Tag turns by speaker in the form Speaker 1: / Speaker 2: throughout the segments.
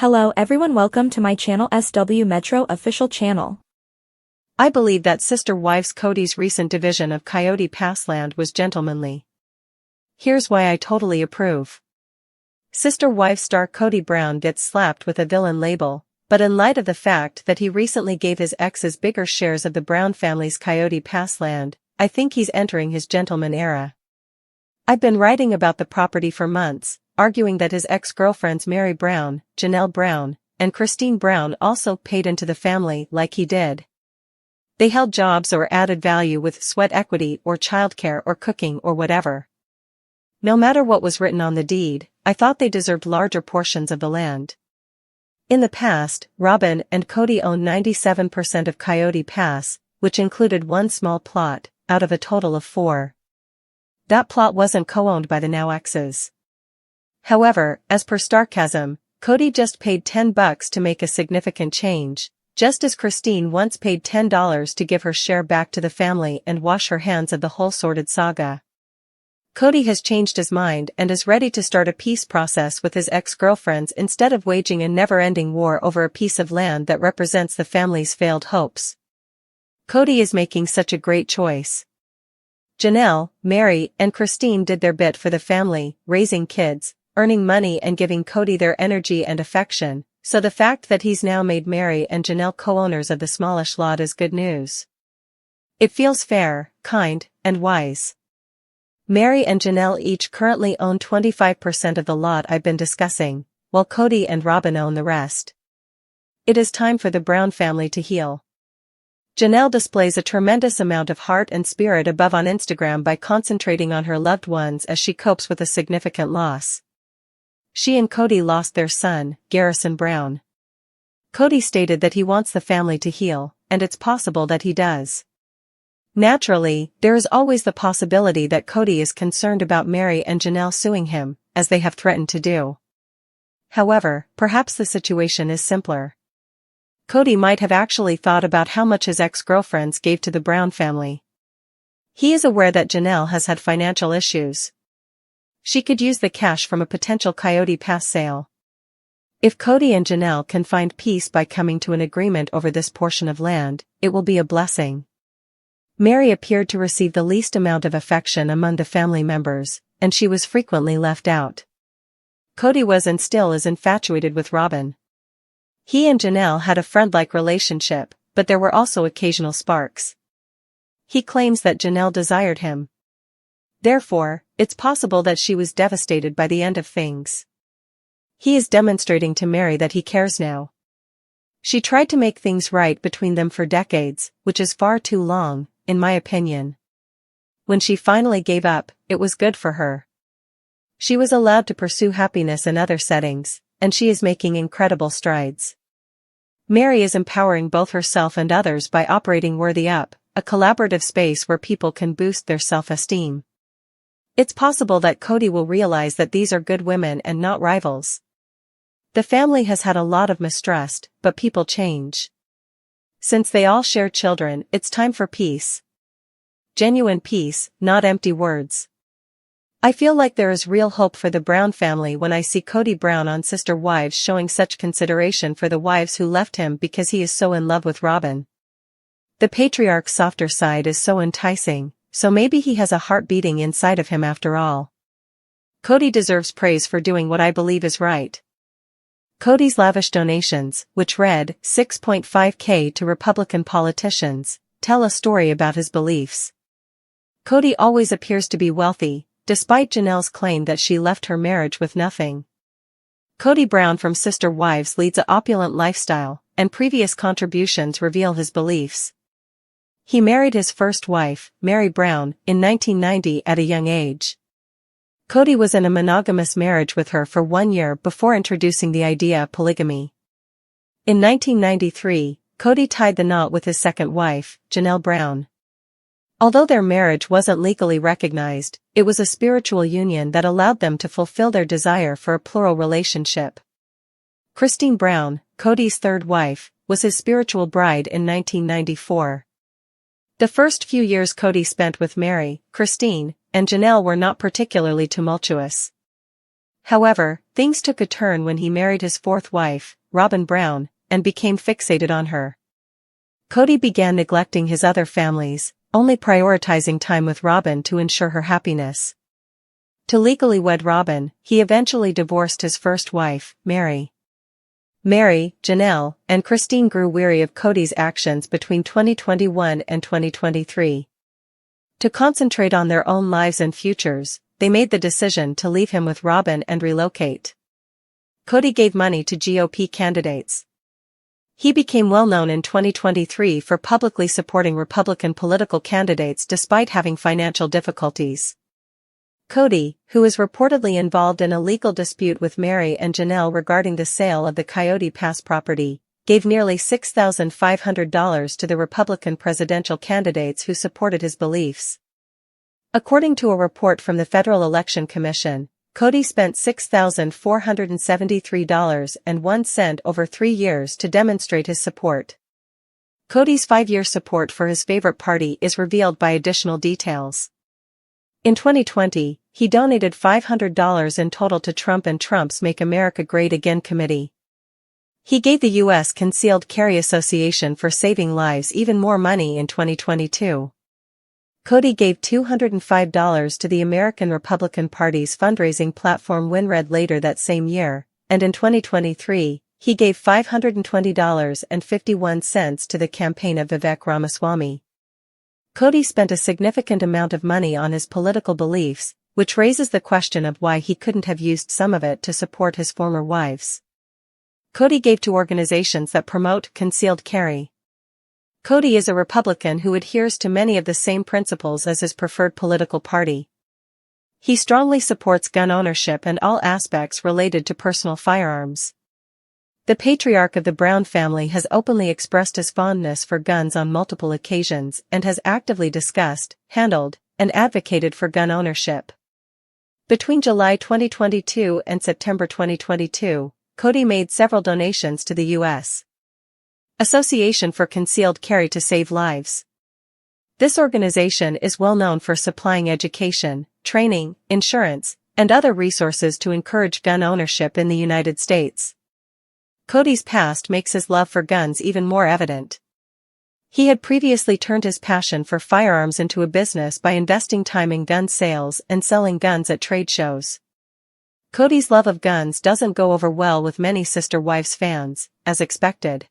Speaker 1: Hello everyone, welcome to my channel SW Metro official channel.
Speaker 2: I believe that Sister Wives Kody's recent division of Coyote Pass land was gentlemanly. Here's why I totally approve. Sister Wives star Kody Brown gets slapped with a villain label, but in light of the fact that he recently gave his exes bigger shares of the Brown family's Coyote Pass land, I think he's entering his gentleman era. I've been writing about the property for months, arguing that his ex-girlfriends Mary Brown, Janelle Brown, and Christine Brown also paid into the family like he did. They held jobs or added value with sweat equity or childcare or cooking or whatever. No matter what was written on the deed, I thought they deserved larger portions of the land. In the past, Robyn and Kody owned 97% of Coyote Pass, which included one small plot, out of a total of 4. That plot wasn't co-owned by the now exes. However, as per sarcasm, Kody just paid $10 to make a significant change, just as Christine once paid $10 to give her share back to the family and wash her hands of the whole sordid saga. Kody has changed his mind and is ready to start a peace process with his ex-girlfriends instead of waging a never-ending war over a piece of land that represents the family's failed hopes. Kody is making such a great choice. Janelle, Mary, and Christine did their bit for the family, raising kids, earning money and giving Kody their energy and affection, so the fact that he's now made Mary and Janelle co-owners of the smallish lot is good news. It feels fair, kind, and wise. Mary and Janelle each currently own 25% of the lot I've been discussing, while Kody and Robyn own the rest. It is time for the Brown family to heal. Janelle displays a tremendous amount of heart and spirit above on Instagram by concentrating on her loved ones as she copes with a significant loss. She and Kody lost their son, Garrison Brown. Kody stated that he wants the family to heal, and it's possible that he does. Naturally, there is always the possibility that Kody is concerned about Mary and Janelle suing him, as they have threatened to do. However, perhaps the situation is simpler. Kody might have actually thought about how much his ex-girlfriends gave to the Brown family. He is aware that Janelle has had financial issues. She could use the cash from a potential Coyote Pass sale. If Kody and Janelle can find peace by coming to an agreement over this portion of land, it will be a blessing. Mary appeared to receive the least amount of affection among the family members, and she was frequently left out. Kody was and still is infatuated with Robyn. He and Janelle had a friend-like relationship, but there were also occasional sparks. He claims that Janelle desired him. Therefore, it's possible that she was devastated by the end of things. He is demonstrating to Mary that he cares now. She tried to make things right between them for decades, which is far too long, in my opinion. When she finally gave up, it was good for her. She was allowed to pursue happiness in other settings, and she is making incredible strides. Mary is empowering both herself and others by operating Worthy Up, a collaborative space where people can boost their self-esteem. It's possible that Kody will realize that these are good women and not rivals. The family has had a lot of mistrust, but people change. Since they all share children, it's time for peace. Genuine peace, not empty words. I feel like there is real hope for the Brown family when I see Kody Brown on Sister Wives showing such consideration for the wives who left him because he is so in love with Robyn. The patriarch's softer side is so enticing, so maybe he has a heart beating inside of him after all. Kody deserves praise for doing what I believe is right. Kody's lavish donations, which read $6.5K to Republican politicians, tell a story about his beliefs. Kody always appears to be wealthy, despite Janelle's claim that she left her marriage with nothing. Kody Brown from Sister Wives leads an opulent lifestyle, and previous contributions reveal his beliefs. He married his first wife, Mary Brown, in 1990 at a young age. Kody was in a monogamous marriage with her for 1 year before introducing the idea of polygamy. In 1993, Kody tied the knot with his second wife, Janelle Brown. Although their marriage wasn't legally recognized, it was a spiritual union that allowed them to fulfill their desire for a plural relationship. Christine Brown, Kody's third wife, was his spiritual bride in 1994. The first few years Kody spent with Mary, Christine, and Janelle were not particularly tumultuous. However, things took a turn when he married his fourth wife, Robyn Brown, and became fixated on her. Kody began neglecting his other families, only prioritizing time with Robyn to ensure her happiness. To legally wed Robyn, he eventually divorced his first wife, Mary. Mary, Janelle, and Christine grew weary of Kody's actions between 2021 and 2023. To concentrate on their own lives and futures, they made the decision to leave him with Robyn and relocate. Kody gave money to GOP candidates. He became well known in 2023 for publicly supporting Republican political candidates despite having financial difficulties. Kody, who is reportedly involved in a legal dispute with Mary and Janelle regarding the sale of the Coyote Pass property, gave nearly $6,500 to the Republican presidential candidates who supported his beliefs. According to a report from the Federal Election Commission, Kody spent $6,473.01 over 3 years to demonstrate his support. Kody's 5-year support for his favorite party is revealed by additional details. In 2020, he donated $500 in total to Trump and Trump's Make America Great Again committee. He gave the U.S. Concealed Carry Association for Saving Lives even more money in 2022. Kody gave $205 to the American Republican Party's fundraising platform WinRed later that same year, and in 2023, he gave $520.51 to the campaign of Vivek Ramaswamy. Kody spent a significant amount of money on his political beliefs, which raises the question of why he couldn't have used some of it to support his former wives. Kody gave to organizations that promote concealed carry. Kody is a Republican who adheres to many of the same principles as his preferred political party. He strongly supports gun ownership and all aspects related to personal firearms. The patriarch of the Brown family has openly expressed his fondness for guns on multiple occasions and has actively discussed, handled, and advocated for gun ownership. Between July 2022 and September 2022, Kody made several donations to the U.S. Association for Concealed Carry to Save Lives. This organization is well known for supplying education, training, insurance, and other resources to encourage gun ownership in the United States. Kody's past makes his love for guns even more evident. He had previously turned his passion for firearms into a business by investing time in gun sales and selling guns at trade shows. Kody's love of guns doesn't go over well with many Sister Wives fans, as expected.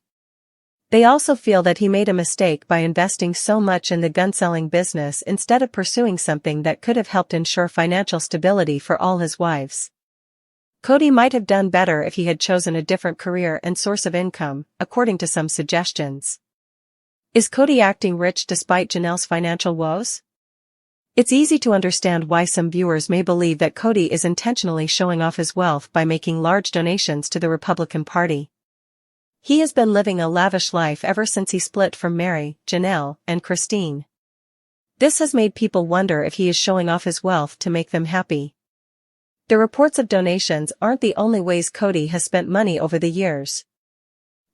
Speaker 2: They also feel that he made a mistake by investing so much in the gun-selling business instead of pursuing something that could have helped ensure financial stability for all his wives. Kody might have done better if he had chosen a different career and source of income, according to some suggestions. Is Kody acting rich despite Janelle's financial woes? It's easy to understand why some viewers may believe that Kody is intentionally showing off his wealth by making large donations to the Republican Party. He has been living a lavish life ever since he split from Mary, Janelle, and Christine. This has made people wonder if he is showing off his wealth to make them happy. The reports of donations aren't the only ways Kody has spent money over the years.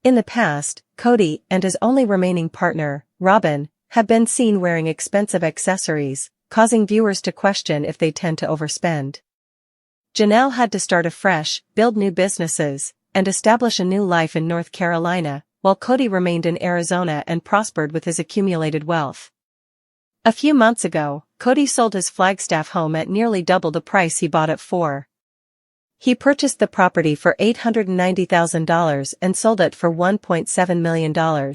Speaker 2: In the past, Kody and his only remaining partner, Robyn, have been seen wearing expensive accessories, causing viewers to question if they tend to overspend. Janelle had to start afresh, build new businesses, and establish a new life in North Carolina, while Kody remained in Arizona and prospered with his accumulated wealth. A few months ago, Kody sold his Flagstaff home at nearly double the price he bought it for. He purchased the property for $890,000 and sold it for $1.7 million.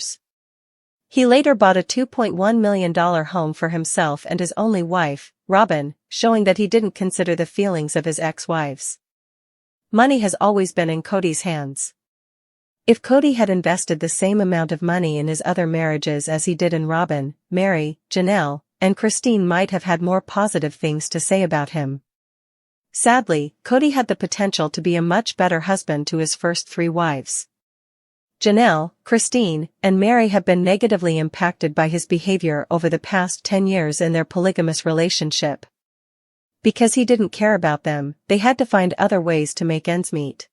Speaker 2: He later bought a $2.1 million home for himself and his only wife, Robyn, showing that he didn't consider the feelings of his ex-wives. Money has always been in Kody's hands. If Kody had invested the same amount of money in his other marriages as he did in Robyn, Mary, Janelle, and Christine might have had more positive things to say about him. Sadly, Kody had the potential to be a much better husband to his first 3 wives. Janelle, Christine, and Mary have been negatively impacted by his behavior over the past 10 years in their polygamous relationship. Because he didn't care about them, they had to find other ways to make ends meet.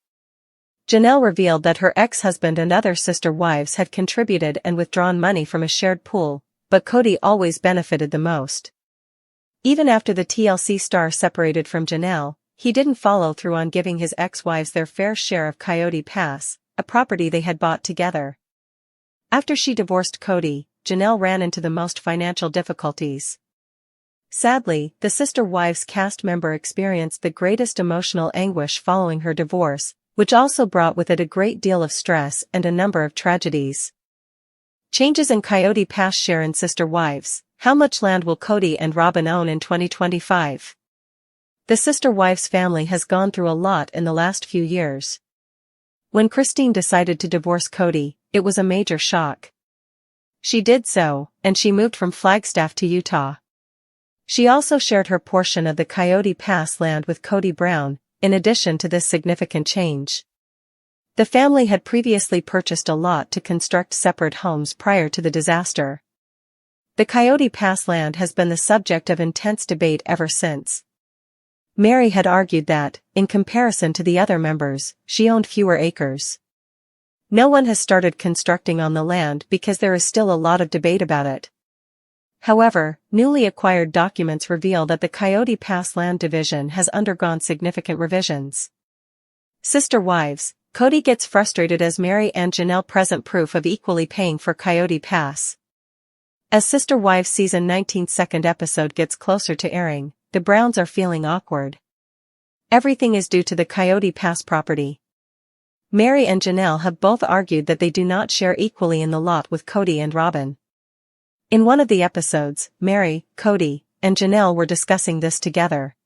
Speaker 2: Janelle revealed that her ex-husband and other sister wives had contributed and withdrawn money from a shared pool, but Kody always benefited the most. Even after the TLC star separated from Janelle, he didn't follow through on giving his ex-wives their fair share of Coyote Pass, a property they had bought together. After she divorced Kody, Janelle ran into the most financial difficulties. Sadly, the Sister Wives cast member experienced the greatest emotional anguish following her divorce, which also brought with it a great deal of stress and a number of tragedies. Changes in Coyote Pass share in Sister Wives. How much land will Kody and Robyn own in 2025? The Sister Wives family has gone through a lot in the last few years. When Christine decided to divorce Kody, it was a major shock. She did so, and she moved from Flagstaff to Utah. She also shared her portion of the Coyote Pass land with Kody Brown, in addition to this significant change. The family had previously purchased a lot to construct separate homes prior to the disaster. The Coyote Pass land has been the subject of intense debate ever since. Mary had argued that, in comparison to the other members, she owned fewer acres. No one has started constructing on the land because there is still a lot of debate about it. However, newly acquired documents reveal that the Coyote Pass land division has undergone significant revisions. Sister Wives. Kody gets frustrated as Mary and Janelle present proof of equally paying for Coyote Pass. As Sister Wives season 19's second episode gets closer to airing, the Browns are feeling awkward. Everything is due to the Coyote Pass property. Mary and Janelle have both argued that they do not share equally in the lot with Kody and Robyn. In one of the episodes, Mary, Kody, and Janelle were discussing this together.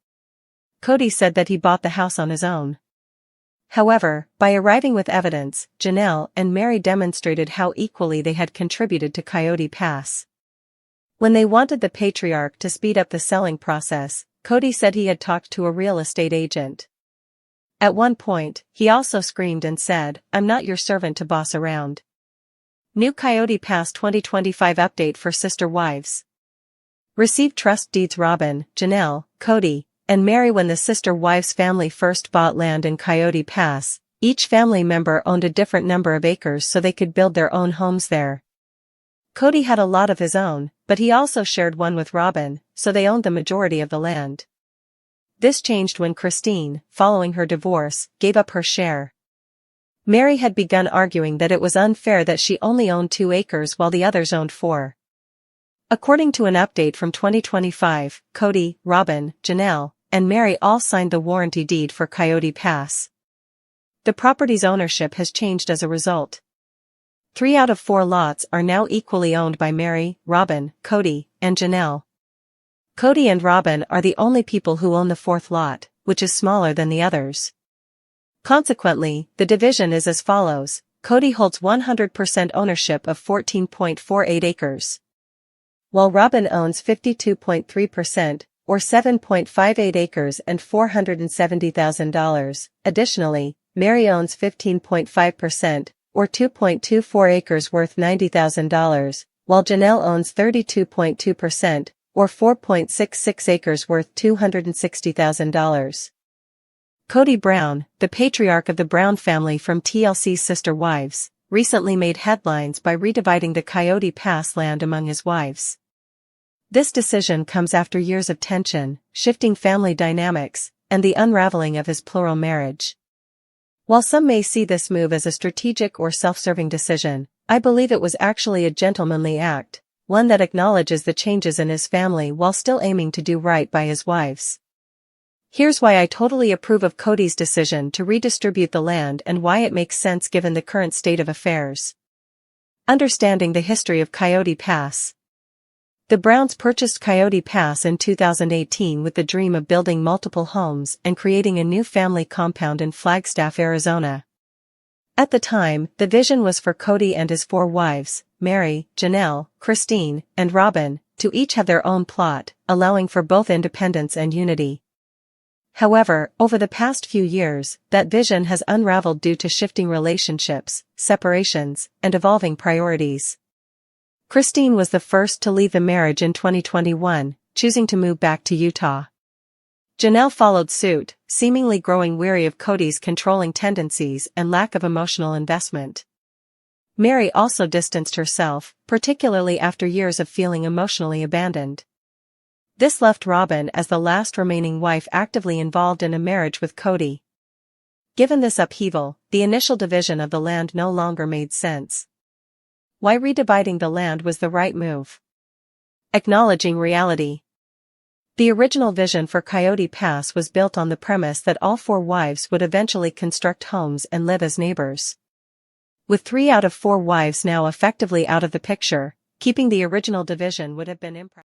Speaker 2: Kody said that he bought the house on his own. However, by arriving with evidence, Janelle and Mary demonstrated how equally they had contributed to Coyote Pass. When they wanted the patriarch to speed up the selling process, Kody said he had talked to a real estate agent. At one point, he also screamed and said, "I'm not your servant to boss around." New Coyote Pass 2025 update for Sister Wives. Received trust deeds. Robyn, Janelle, Kody, and Mary. When the Sister Wives family first bought land in Coyote Pass, each family member owned a different number of acres so they could build their own homes there. Kody had a lot of his own, but he also shared one with Robyn, so they owned the majority of the land. This changed when Christine, following her divorce, gave up her share. Mary had begun arguing that it was unfair that she only owned 2 acres while the others owned 4. According to an update from 2025, Kody, Robyn, Janelle, and Mary all signed the warranty deed for Coyote Pass. The property's ownership has changed as a result. 3 out of 4 lots are now equally owned by Mary, Robyn, Kody, and Janelle. Kody and Robyn are the only people who own the 4th lot, which is smaller than the others. Consequently, the division is as follows: Kody holds 100% ownership of 14.48 acres. While Robyn owns 52.3%, or 7.58 acres and $470,000. Additionally, Mary owns 15.5%, or 2.24 acres worth $90,000, while Janelle owns 32.2%, or 4.66 acres worth $260,000. Kody Brown, the patriarch of the Brown family from TLC's Sister Wives, recently made headlines by redividing the Coyote Pass land among his wives. This decision comes after years of tension, shifting family dynamics, and the unraveling of his plural marriage. While some may see this move as a strategic or self-serving decision, I believe it was actually a gentlemanly act, one that acknowledges the changes in his family while still aiming to do right by his wives. Here's why I totally approve of Kody's decision to redistribute the land and why it makes sense given the current state of affairs. Understanding the history of Coyote Pass. The Browns purchased Coyote Pass in 2018 with the dream of building multiple homes and creating a new family compound in Flagstaff, Arizona. At the time, the vision was for Kody and his 4 wives, Mary, Janelle, Christine, and Robyn, to each have their own plot, allowing for both independence and unity. However, over the past few years, that vision has unraveled due to shifting relationships, separations, and evolving priorities. Christine was the first to leave the marriage in 2021, choosing to move back to Utah. Janelle followed suit, seemingly growing weary of Kody's controlling tendencies and lack of emotional investment. Mary also distanced herself, particularly after years of feeling emotionally abandoned. This left Robyn as the last remaining wife actively involved in a marriage with Kody. Given this upheaval, the initial division of the land no longer made sense. Why redividing the land was the right move? Acknowledging reality. The original vision for Coyote Pass was built on the premise that all 4 wives would eventually construct homes and live as neighbors. With 3 out of 4 wives now effectively out of the picture, keeping the original division would have been impractical.